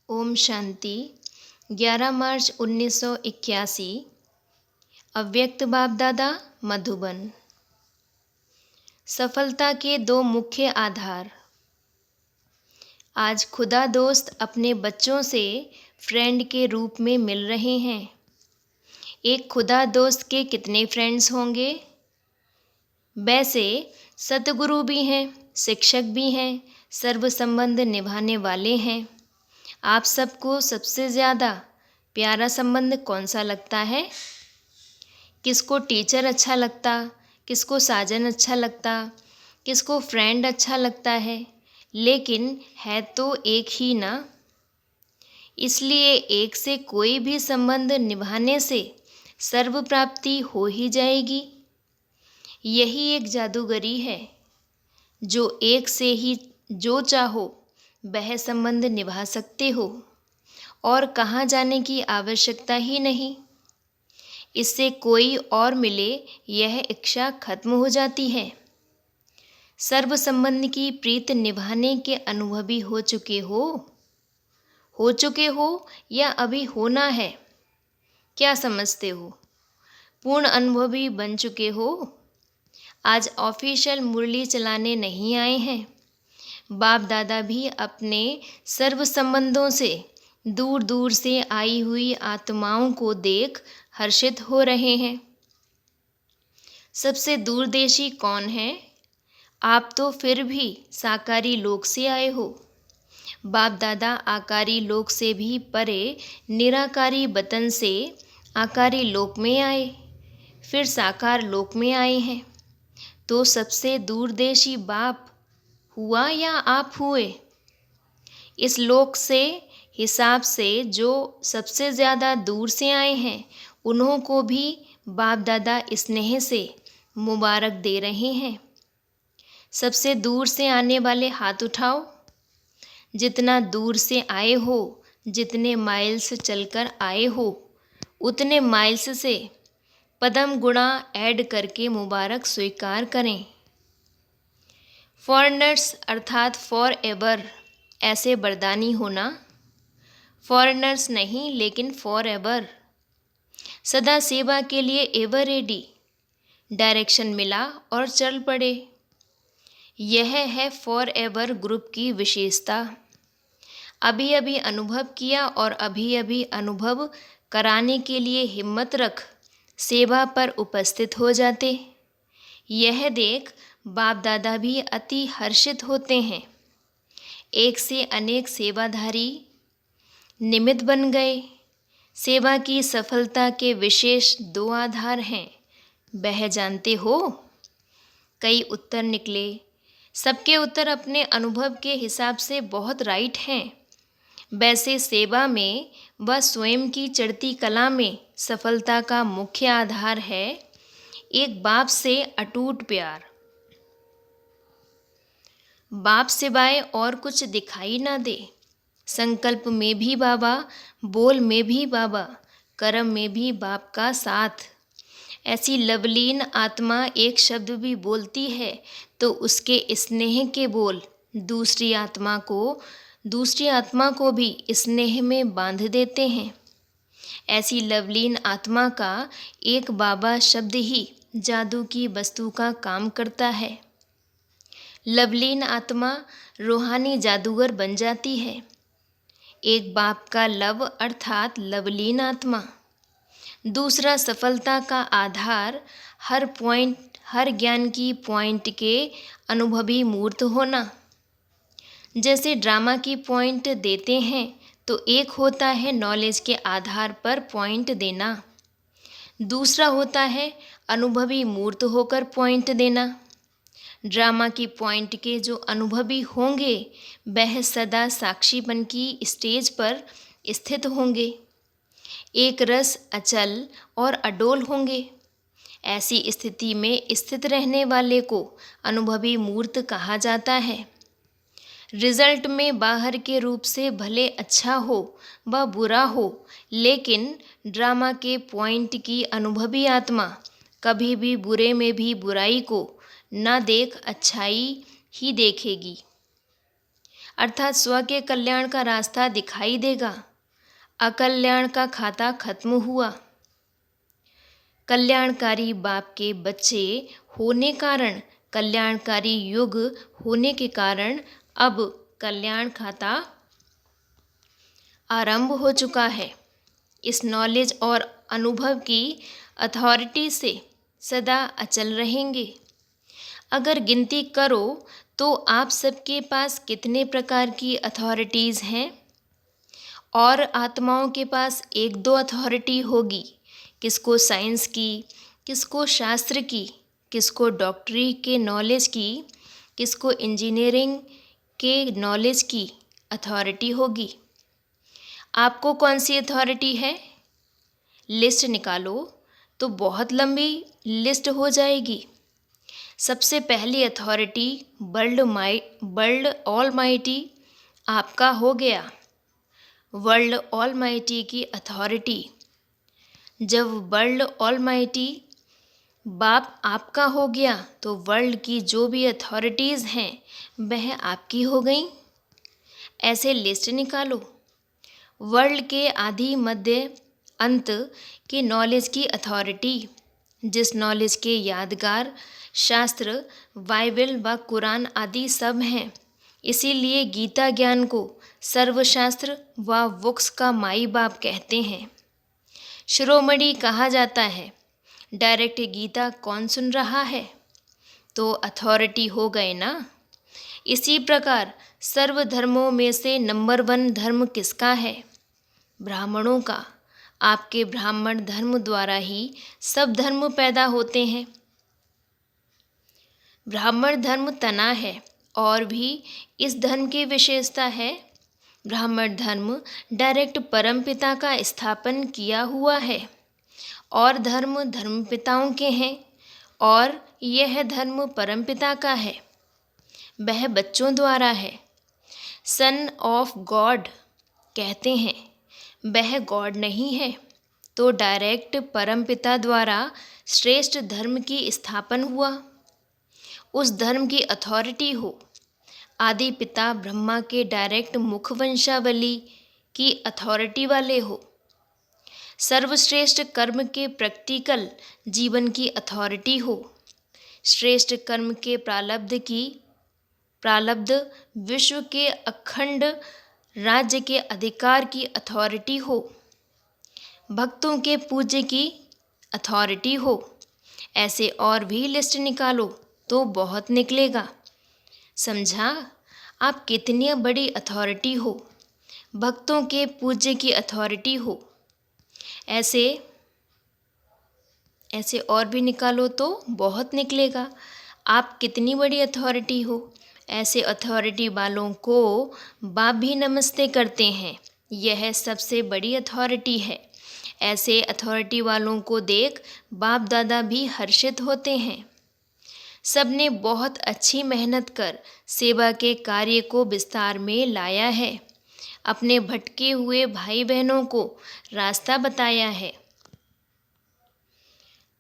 ओम शांति। 11 मार्च 1981। अव्यक्त बाप दादा, मधुबन। सफलता के दो मुख्य आधार। आज खुदा दोस्त अपने बच्चों से फ्रेंड के रूप में मिल रहे हैं। एक खुदा दोस्त के कितने फ्रेंड्स होंगे? वैसे सतगुरु भी हैं, शिक्षक भी हैं, सर्व संबंध निभाने वाले हैं। आप सबको सबसे ज़्यादा प्यारा संबंध कौन सा लगता है? किसको टीचर अच्छा लगता, किसको साजन अच्छा लगता, किसको फ्रेंड अच्छा लगता है, लेकिन है तो एक ही ना। इसलिए एक से कोई भी संबंध निभाने से सर्व प्राप्ति हो ही जाएगी। यही एक जादूगरी है। जो एक से ही जो चाहो वह संबंध निभा सकते हो और कहाँ जाने की आवश्यकता ही नहीं। इससे कोई और मिले यह इच्छा खत्म हो जाती है। सर्व संबंध की प्रीत निभाने के अनुभवी हो चुके हो या अभी होना है? क्या समझते हो? पूर्ण अनुभवी बन चुके हो? आज ऑफिशियल मुरली चलाने नहीं आए हैं। बाप दादा भी अपने सर्व संबंधों से दूर दूर से आई हुई आत्माओं को देख हर्षित हो रहे हैं। सबसे दूरदेशी कौन है? आप तो फिर भी साकारी लोक से आए हो। बाप दादा आकारी लोक से भी परे निराकारी वतन से आकारी लोक में आए, फिर साकार लोक में आए हैं। तो सबसे दूरदेशी बाप हुआ या आप हुए? इस लोक से हिसाब से जो सबसे ज़्यादा दूर से आए हैं उन्हों को भी बाप दादा स्नेह से मुबारक दे रहे हैं। सबसे दूर से आने वाले हाथ उठाओ। जितना दूर से आए हो, जितने माइल्स चलकर आए हो, उतने माइल्स से पदम गुणा ऐड करके मुबारक स्वीकार करें। फॉरेनर्स अर्थात फॉर एवर ऐसे बरदानी होना। फॉरेनर्स नहीं लेकिन फॉर एवर। सदा सेवा के लिए एवर रेडी। डायरेक्शन मिला और चल पड़े। यह है फॉर एवर ग्रुप की विशेषता। अभी अभी अनुभव किया और अभी अभी अनुभव कराने के लिए हिम्मत रख सेवा पर उपस्थित हो जाते। यह देख बाप दादा भी अति हर्षित होते हैं। एक से अनेक सेवाधारी निमित्त बन गए। सेवा की सफलता के विशेष दो आधार हैं, वह जानते हो? कई उत्तर निकले। सबके उत्तर अपने अनुभव के हिसाब से बहुत राइट हैं। वैसे सेवा में व स्वयं की चढ़ती कला में सफलता का मुख्य आधार है एक बाप से अटूट प्यार। बाप सिवाय और कुछ दिखाई ना दे। संकल्प में भी बाबा, बोल में भी बाबा, कर्म में भी बाप का साथ। ऐसी लवलीन आत्मा एक शब्द भी बोलती है तो उसके स्नेह के बोल दूसरी आत्मा को भी स्नेह में बांध देते हैं। ऐसी लवलीन आत्मा का एक बाबा शब्द ही जादू की वस्तु का काम करता है। लवलीन आत्मा रूहानी जादूगर बन जाती है। एक बाप का लव अर्थात लवलीन आत्मा। दूसरा सफलता का आधार हर ज्ञान की पॉइंट के अनुभवी मूर्त होना। जैसे ड्रामा की पॉइंट देते हैं तो एक होता है नॉलेज के आधार पर पॉइंट देना, दूसरा होता है अनुभवी मूर्त होकर पॉइंट देना। ड्रामा की पॉइंट के जो अनुभवी होंगे वह सदा साक्षी बन की स्टेज पर स्थित होंगे, एक रस अचल और अडोल होंगे। ऐसी स्थिति में स्थित रहने वाले को अनुभवी मूर्त कहा जाता है। रिजल्ट में बाहर के रूप से भले अच्छा हो व बुरा हो, लेकिन ड्रामा के पॉइंट की अनुभवी आत्मा कभी भी बुरे में भी बुराई को ना देख अच्छाई ही देखेगी। अर्थात स्व के कल्याण का रास्ता दिखाई देगा। अकल्याण का खाता खत्म हुआ। कल्याणकारी बाप के बच्चे होने कारण, कल्याणकारी युग होने के कारण अब कल्याण खाता आरंभ हो चुका है। इस नॉलेज और अनुभव की अथॉरिटी से सदा अचल रहेंगे। अगर गिनती करो तो आप सबके पास कितने प्रकार की अथॉरिटीज़ हैं? और आत्माओं के पास एक दो अथॉरिटी होगी। किसको साइंस की, किसको शास्त्र की, किसको डॉक्टरी के नॉलेज की, किसको इंजीनियरिंग के नॉलेज की अथॉरिटी होगी। आपको कौन सी अथॉरिटी है? लिस्ट निकालो तो बहुत लंबी लिस्ट हो जाएगी। सबसे पहली अथॉरिटी वर्ल्ड ऑलमाइटी आपका हो गया। वर्ल्ड ऑलमाइटी की अथॉरिटी। जब वर्ल्ड ऑलमाइटी बाप आपका हो गया तो वर्ल्ड की जो भी अथॉरिटीज़ हैं वह आपकी हो गई। ऐसे लिस्ट निकालो। वर्ल्ड के आदि मध्य अंत के नॉलेज की अथॉरिटी, जिस नॉलेज के यादगार शास्त्र बाइबल व कुरान आदि सब हैं। इसीलिए गीता ज्ञान को सर्वशास्त्र व बुक्स का माई बाप कहते हैं। शिरोमणि कहा जाता है। डायरेक्ट गीता कौन सुन रहा है? तो अथॉरिटी हो गए ना। इसी प्रकार सर्व धर्मों में से नंबर 1 धर्म किसका है? ब्राह्मणों का। आपके ब्राह्मण धर्म द्वारा ही सब धर्म पैदा होते हैं। ब्राह्मण धर्म तना है और भी इस धर्म की विशेषता है। ब्राह्मण धर्म डायरेक्ट परमपिता का स्थापन किया हुआ है और धर्म धर्मपिताओं के हैं और यह धर्म परमपिता का है। वह बच्चों द्वारा है। सन ऑफ गॉड कहते हैं। वह गॉड नहीं है तो डायरेक्ट परमपिता द्वारा श्रेष्ठ धर्म की स्थापन हुआ। उस धर्म की अथॉरिटी हो। आदि पिता ब्रह्मा के डायरेक्ट मुख वंशावली की अथॉरिटी वाले हो। सर्वश्रेष्ठ कर्म के प्रैक्टिकल जीवन की अथॉरिटी हो। श्रेष्ठ कर्म के प्रालब्ध विश्व के अखंड राज्य के अधिकार की अथॉरिटी हो। भक्तों के पूज्य की अथॉरिटी हो। ऐसे और भी लिस्ट निकालो तो बहुत निकलेगा। समझा? आप कितनी बड़ी अथॉरिटी हो। भक्तों के पूज्य की अथॉरिटी हो। ऐसे और भी निकालो तो बहुत निकलेगा। आप कितनी बड़ी अथॉरिटी हो। ऐसे अथॉरिटी वालों को बाप भी नमस्ते करते हैं। यह सबसे बड़ी अथॉरिटी है। ऐसे अथॉरिटी वालों को देख बाप दादा भी हर्षित होते हैं। सबने बहुत अच्छी मेहनत कर सेवा के कार्य को विस्तार में लाया है। अपने भटके हुए भाई बहनों को रास्ता बताया है।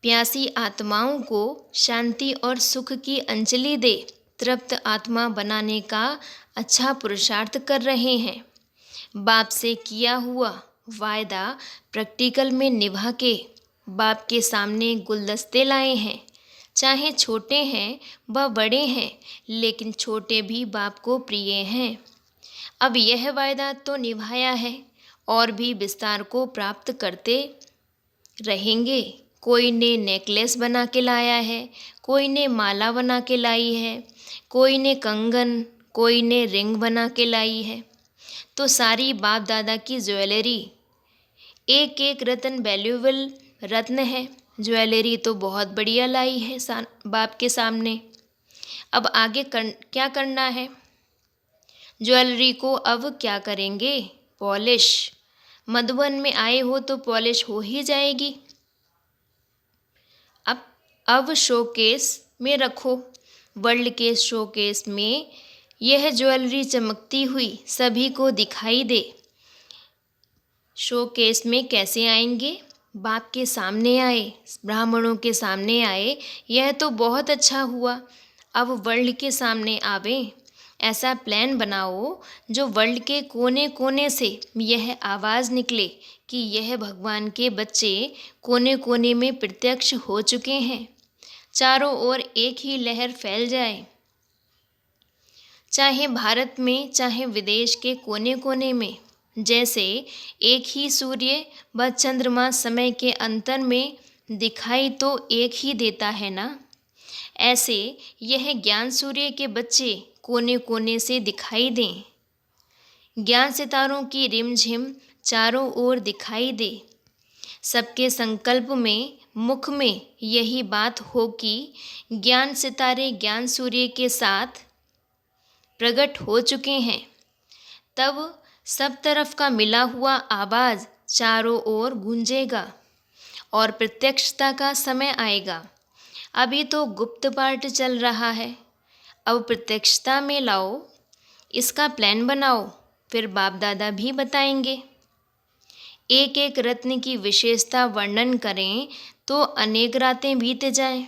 प्यासी आत्माओं को शांति और सुख की अंजलि दे तृप्त आत्मा बनाने का अच्छा पुरुषार्थ कर रहे हैं। बाप से किया हुआ वायदा प्रैक्टिकल में निभा के बाप के सामने गुलदस्ते लाए हैं। चाहे छोटे हैं व बड़े हैं, लेकिन छोटे भी बाप को प्रिय हैं। अब यह वायदा तो निभाया है और भी विस्तार को प्राप्त करते रहेंगे। कोई ने नेकलेस बना के लाया है, कोई ने माला बना के लाई है, कोई ने कंगन, कोई ने रिंग बना के लाई है। तो सारी बाप दादा की ज्वेलरी, एक एक रत्न वैल्यूएबल रत्न है। ज्वेलरी तो बहुत बढ़िया लाई है बाप के सामने। अब आगे क्या करना है? ज्वेलरी को अब क्या करेंगे? पॉलिश। मधुबन में आए हो तो पॉलिश हो ही जाएगी। अब शोकेस में रखो। वर्ल्ड के शोकेस में यह ज्वेलरी चमकती हुई सभी को दिखाई दे। शोकेस में कैसे आएंगे? बाप के सामने आए, ब्राह्मणों के सामने आए। यह तो बहुत अच्छा हुआ। अब वर्ल्ड के सामने आवे। ऐसा प्लान बनाओ जो वर्ल्ड के कोने कोने से यह आवाज़ निकले कि यह भगवान के बच्चे कोने कोने में प्रत्यक्ष हो चुके हैं। चारों ओर एक ही लहर फैल जाए, चाहे भारत में चाहे विदेश के कोने कोने में। जैसे एक ही सूर्य व चंद्रमा समय के अंतर में दिखाई तो एक ही देता है ना, ऐसे यह ज्ञान सूर्य के बच्चे कोने कोने से दिखाई दें। ज्ञान सितारों की रिमझिम चारों ओर दिखाई दे। सबके संकल्प में, मुख में यही बात हो कि ज्ञान सितारे ज्ञान सूर्य के साथ प्रकट हो चुके हैं। तब सब तरफ का मिला हुआ आवाज़ चारों ओर गूंजेगा और प्रत्यक्षता का समय आएगा। अभी तो गुप्त पाठ चल रहा है, अब प्रत्यक्षता में लाओ। इसका प्लान बनाओ, फिर बाप दादा भी बताएंगे। एक एक रत्न की विशेषता वर्णन करें तो अनेक रातें बीत जाएं।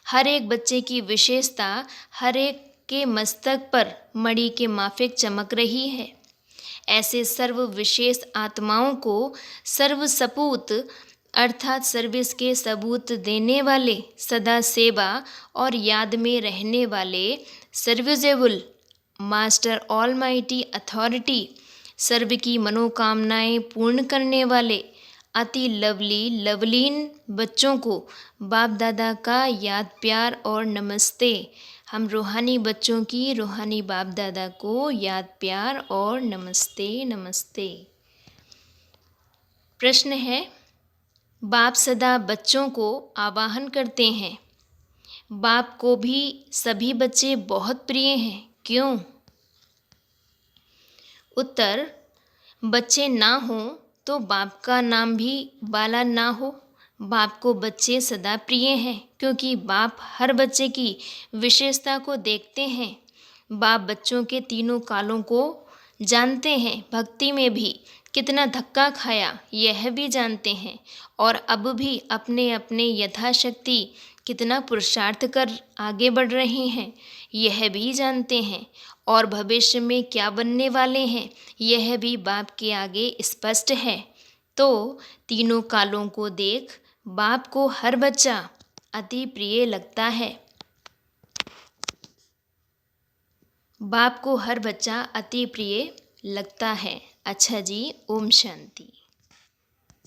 हर एक बच्चे की विशेषता हर एक के मस्तक पर मणि के माफिक चमक रही है। ऐसे सर्व विशेष आत्माओं को सर्व सपूत अर्थात सर्विस के सबूत देने वाले, सदा सेवा और याद में रहने वाले, सर्विसेबल मास्टर ऑलमाइटी अथॉरिटी, सर्व की मनोकामनाएं पूर्ण करने वाले अति लवलीन बच्चों को बाप दादा का याद प्यार और नमस्ते। हम रूहानी बच्चों की रूहानी बाप दादा को याद प्यार और नमस्ते नमस्ते। प्रश्न है, बाप सदा बच्चों को आवाहन करते हैं। बाप को भी सभी बच्चे बहुत प्रिय हैं, क्यों? उत्तर, बच्चे ना हों तो बाप का नाम भी बाला ना हो। बाप को बच्चे सदा प्रिय हैं क्योंकि बाप हर बच्चे की विशेषता को देखते हैं। बाप बच्चों के तीनों कालों को जानते हैं, भक्ति में भी कितना धक्का खाया यह भी जानते हैं, और अब भी अपने अपने यथाशक्ति कितना पुरुषार्थ कर आगे बढ़ रहे हैं यह भी जानते हैं, और भविष्य में क्या बनने वाले हैं यह भी बाप के आगे स्पष्ट है। तो तीनों कालों को देख बाप को हर बच्चा अति प्रिय लगता है। बाप को हर बच्चा अति प्रिय लगता है। अच्छा जी, ओम शांति।